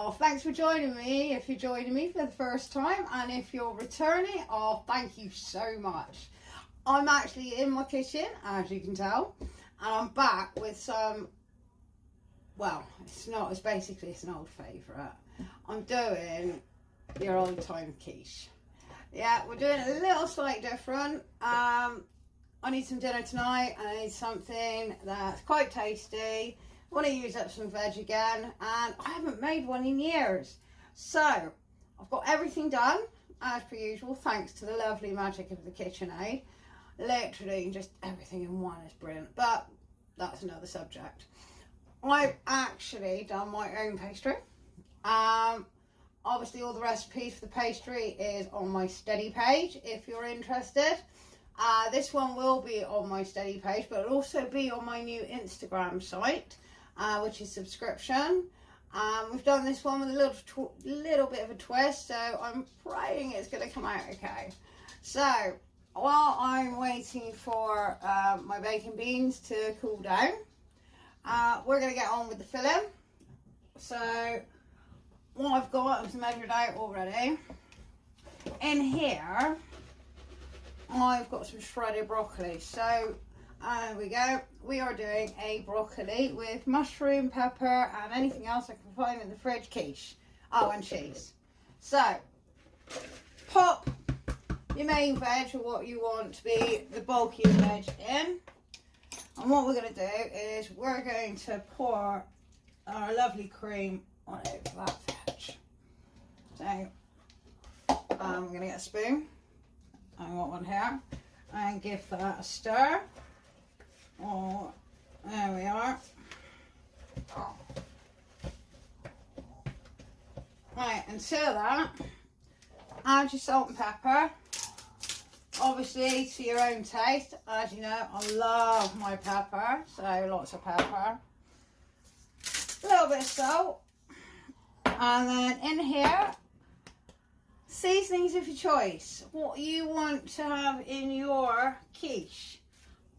Oh, thanks for joining me. If you're joining me for the first time, and if you're returning, oh, thank you so much. I'm actually in my kitchen, as you can tell, and I'm back with some, well, it's an old favourite. I'm doing your old time quiche. Yeah, we're doing it a little slightly different. I need some dinner tonight, and I need something that's quite tasty. I want to use up some veg again, and I haven't made one in years. So I've got everything done as per usual, thanks to the lovely magic of the KitchenAid. Literally just everything in one is brilliant, but that's another subject. I've actually done my own pastry. Obviously all the recipes for the pastry is on my steady page if you're interested. This one will be on my steady page, but it'll also be on my new Instagram site, which is subscription. We've done this one with a little bit of a twist, so I'm praying it's going to come out okay. So while I'm waiting for my bacon beans to cool down, we're going to get on with the filling. So what I've got is measured out already. In here I've got some shredded broccoli. So there we go. We are doing a broccoli with mushroom, pepper, and anything else I can find in the fridge quiche. Oh, and cheese. So pop your main veg, or what you want to be the bulkiest veg in. And what we're going to do is we're going to pour our lovely cream on over that veg. So I'm going to get a spoon. I got one here, and give that a stir. Oh, there we are. Right, until that, add your salt and pepper. Obviously to your own taste. As you know, I love my pepper, so lots of pepper. A little bit of salt. And then in here, seasonings of your choice. What you want to have in your quiche.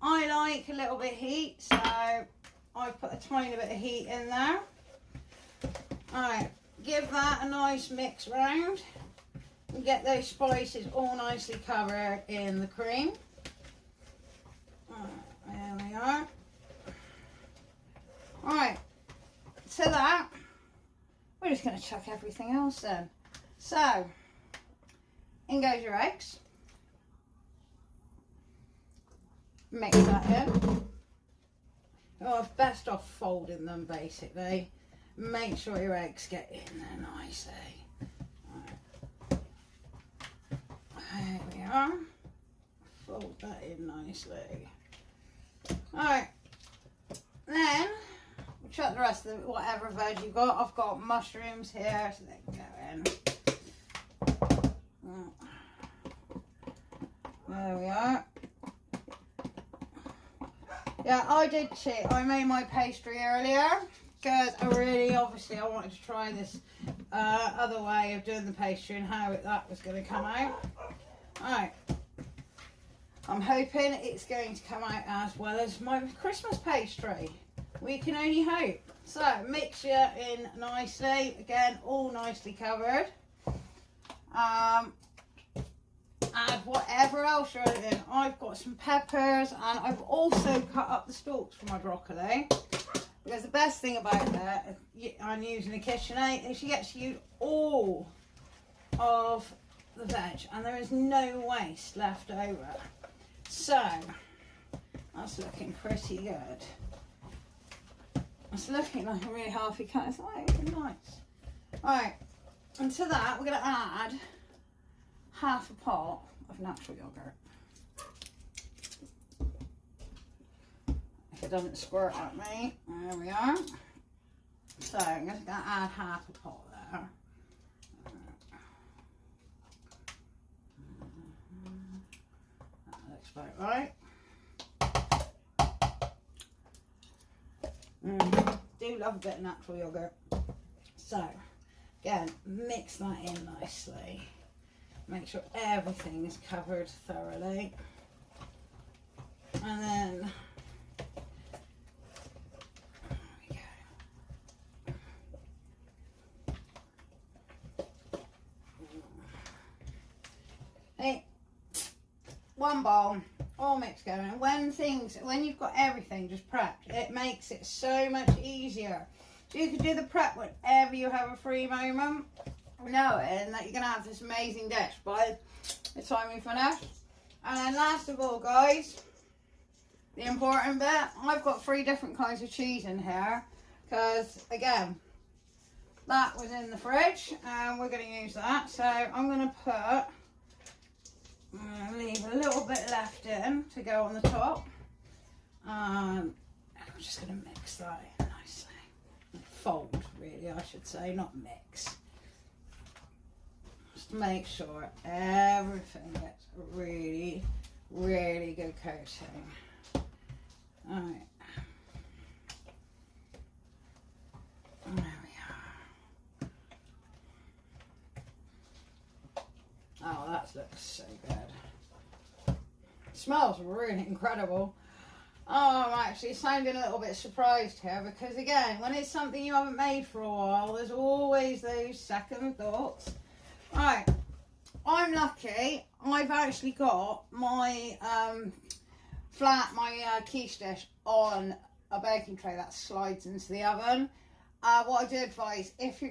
I like a little bit of heat, so I've put a tiny bit of heat in there. Alright, give that a nice mix round. And get those spices all nicely covered in the cream. There we are. Alright, to that, we're just going to chuck everything else then. So, in goes your eggs. Mix that in. Oh, best off folding them basically. Make sure your eggs get in there nicely. There we are. Fold that in nicely. Alright. Then we'll chuck the rest of whatever veg you've got. I've got mushrooms here, so they can go in. There we are. Yeah, I did cheat. I made my pastry earlier because I wanted to try this other way of doing the pastry and how that was going to come out. Alright, I'm hoping it's going to come out as well as my Christmas pastry. We can only hope. So, mix it in nicely. Again, all nicely covered. Add whatever else you're in. I've got some peppers, and I've also cut up the stalks for my broccoli. Because the best thing about that, I'm using a KitchenAid, is you get to use all of the veg, and there is no waste left over. So that's looking pretty good. It's looking like a really healthy cut. It's like nice. Alright, and to that we're going to add half a pot of natural yogurt. If it doesn't squirt at me, there we are. So I'm just going to add half a pot there. That looks about right. Do love a bit of natural yogurt. So again, mix that in nicely. Make sure everything is covered thoroughly. And then there we go. one bowl, all mixed together. And when you've got everything just prepped, it makes it so much easier. So you can do the prep whenever you have a free moment, knowing that you're going to have this amazing dish by the time we finish. And then last of all, guys, the important bit, I've got 3 different kinds of cheese in here, because again, that was in the fridge and we're going to use that. So I'm going to leave a little bit left in to go on the top. I'm just going to mix that in nicely. Fold, really, I should say, not mix. Just to make sure everything gets a really, really good coating. Alright. There we are. Oh, that looks so good. It smells really incredible. Oh, I'm actually sounding a little bit surprised here because, again, when it's something you haven't made for a while, there's always those second thoughts. Right, I'm lucky. I've actually got my quiche dish on a baking tray that slides into the oven. What I do advise, if you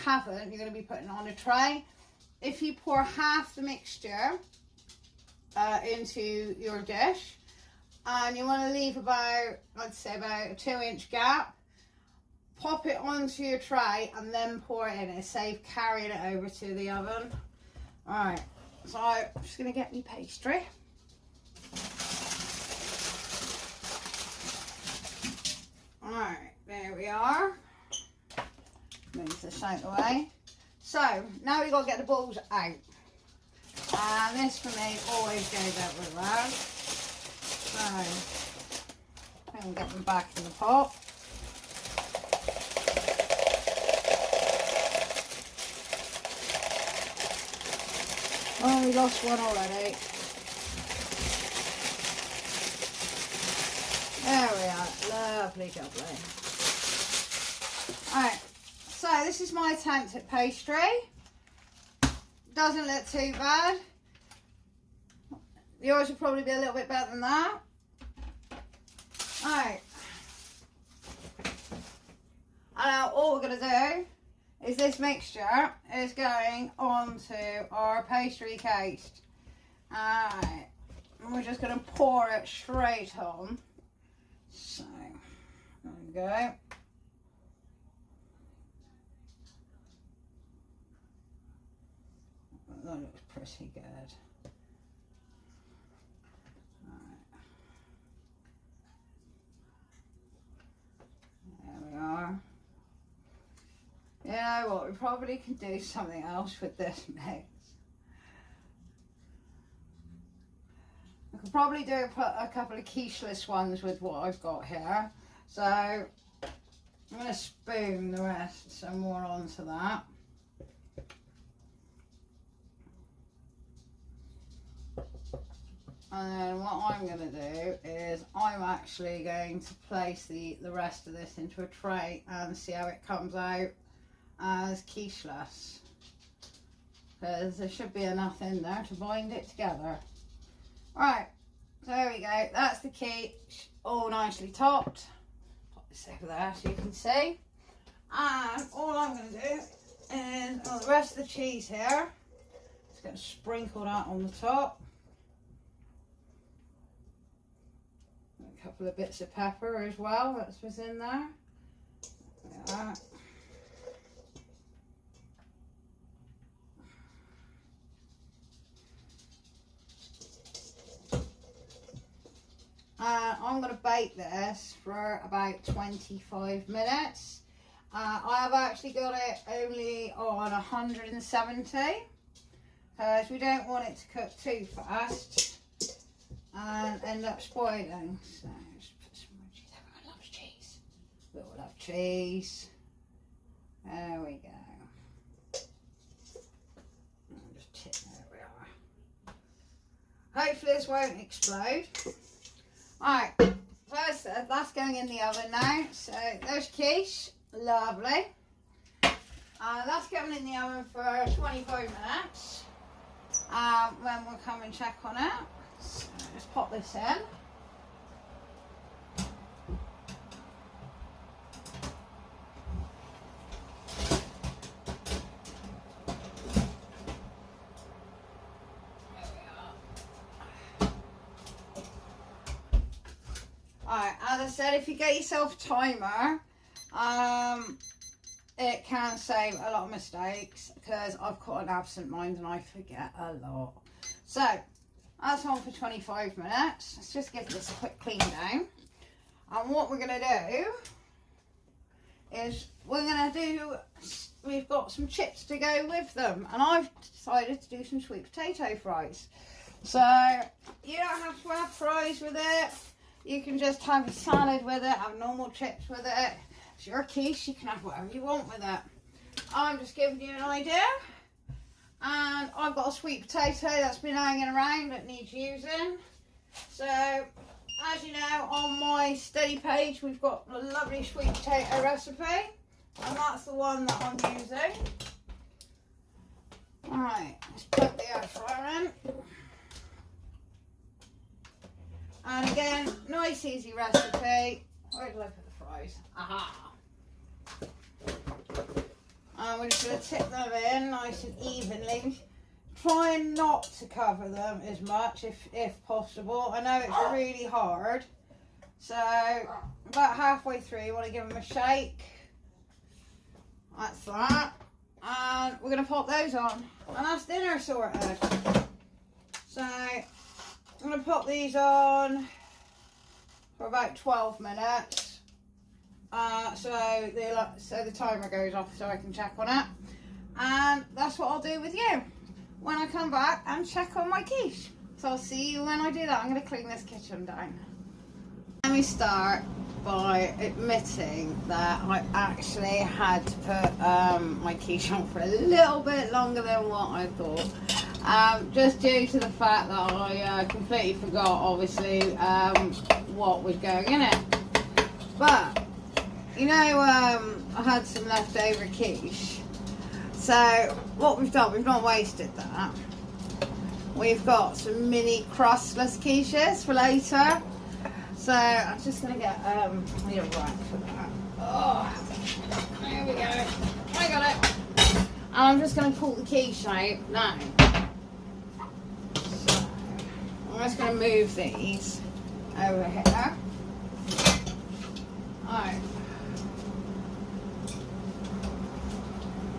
haven't, you're going to be putting it on a tray. If you pour half the mixture into your dish, and you want to leave about, I'd say about a 2-inch gap, pop it onto your tray and then pour it in. It saves carrying it over to the oven. Alright, so I'm just going to get me pastry. Alright, there we are. Move this out of the way. So, now we've got to get the balls out. And this for me always goes out with that. So, I'm get them back in the pot. Oh, we lost one already. There we are. Lovely, lovely. Alright, so this is my attempt at pastry. Doesn't look too bad. Yours will probably be a little bit better than that. Alright. And now all we're going to do is this mixture is going onto our pastry case. Alright. And we're just going to pour it straight on. So, there we go. That looks pretty good. There we are. You know what, we probably can do something else with this mix. I could probably do a couple of quiche-less ones with what I've got here. So I'm going to spoon the rest some more onto that. And then what I'm going to do is I'm actually going to place the rest of this into a tray and see how it comes out as quiche-less. Because there should be enough in there to bind it together. Right, so there we go. That's the quiche, all nicely topped. Pop this over there so you can see. And all I'm going to do is, the rest of the cheese here, just going to sprinkle that on the top. A couple of bits of pepper as well, that's what's in there. Like that. I'm going to bake this for about 25 minutes. I have actually got it only on 170 because we don't want it to cook too fast and end up spoiling. So just put some more cheese. Everyone loves cheese. We all love cheese. There we go. Just tip, there we are. Hopefully this won't explode. Alright, so as I said, that's going in the oven now. So there's quiche, lovely. That's going in the oven for 25 minutes. when we'll come and check on it. So let's pop this in. Alright, as I said, if you get yourself a timer, it can save a lot of mistakes, because I've got an absent mind and I forget a lot. So that's on for 25 minutes. Let's just give this a quick clean down. And what we're going to do is we've got some chips to go with them, and I've decided to do some sweet potato fries. So you don't have to have fries with it. You can just have a salad with it, have normal chips with it. It's your quiche, you can have whatever you want with it. I'm just giving you an idea. And I've got a sweet potato that's been hanging around that needs using. So, as you know, on my steady page, we've got a lovely sweet potato recipe. And that's the one that I'm using. Alright, let's put the air fryer in. And again, nice easy recipe. Where did I put the fries? Aha! And we're just going to tip them in nice and evenly. Trying not to cover them as much if possible. I know it's really hard. So about halfway through, you want to give them a shake. That's that. And we're going to pop those on. And that's dinner sorted. So I'm going to pop these on for about 12 minutes. So the timer goes off so I can check on it. And that's what I'll do with you when I come back and check on my quiche. So I'll see you when I do that. I'm going to clean this kitchen down. Let me start by admitting that I actually had to put my quiche on for a little bit longer than what I thought. Just due to the fact that I completely forgot, obviously, what was going in it. But, you know, I had some leftover quiche. So, what we've done, we've not wasted that. We've got some mini crustless quiches for later. So, I'm just going to get a rack for that. Oh, there we go. I got it. And I'm just going to pull the quiche out now. So, I'm just going to move these over here. Alright.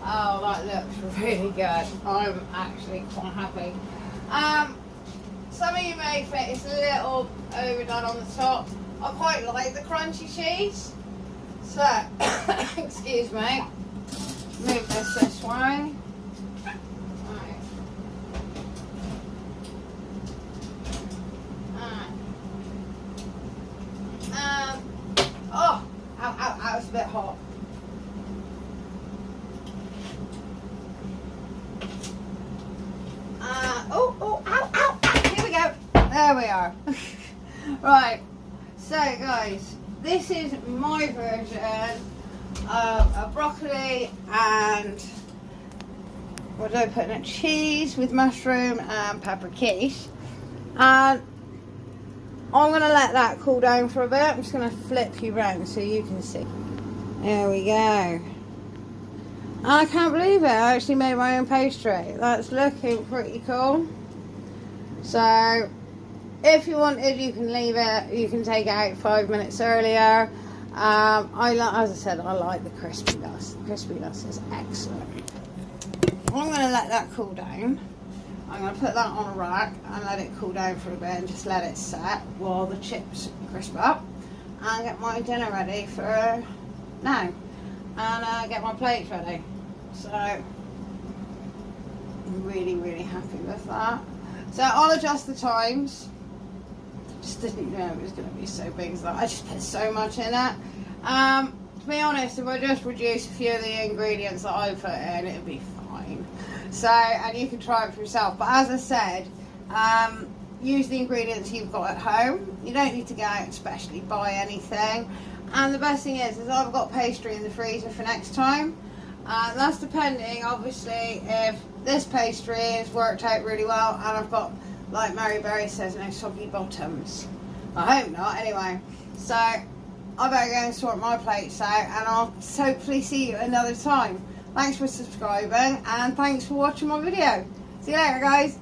Oh, that looks really good. I'm actually quite happy. Some of you may think it's a little overdone on the top. I quite like the crunchy cheese. So, excuse me. Move this way. Right. Oh, ow, it's a bit hot. Ow. Here we go. There we are. Right. So, guys, this is my version of a broccoli and what did I put in it? Cheese with mushroom and pepper quiche. And I'm going to let that cool down for a bit. I'm just going to flip you round so you can see. There we go. And I can't believe it, I actually made my own pastry. That's looking pretty cool. So, if you wanted, you can leave it, you can take it out 5 minutes earlier. As I said, I like the crispiness. The crispiness is excellent. I'm going to let that cool down. I'm going to put that on a rack and let it cool down for a bit and just let it set while the chips crisp up. And get my dinner ready for now. And get my plates ready. So, I'm really, really happy with that. So, I'll adjust the times. Just didn't know it was going to be so big as that. I just put so much in it. To be honest, if I just reduce a few of the ingredients that I put in, it'd be fine. So, and you can try it for yourself. But as I said, use the ingredients you've got at home. You don't need to go out and specially buy anything. And the best thing is I've got pastry in the freezer for next time. That's depending, obviously, if this pastry has worked out really well and I've got, like Mary Berry says, no soggy bottoms. I hope not, anyway. So, I better go and sort my plates out, and I'll hopefully see you another time. Thanks for subscribing, and thanks for watching my video. See you later, guys.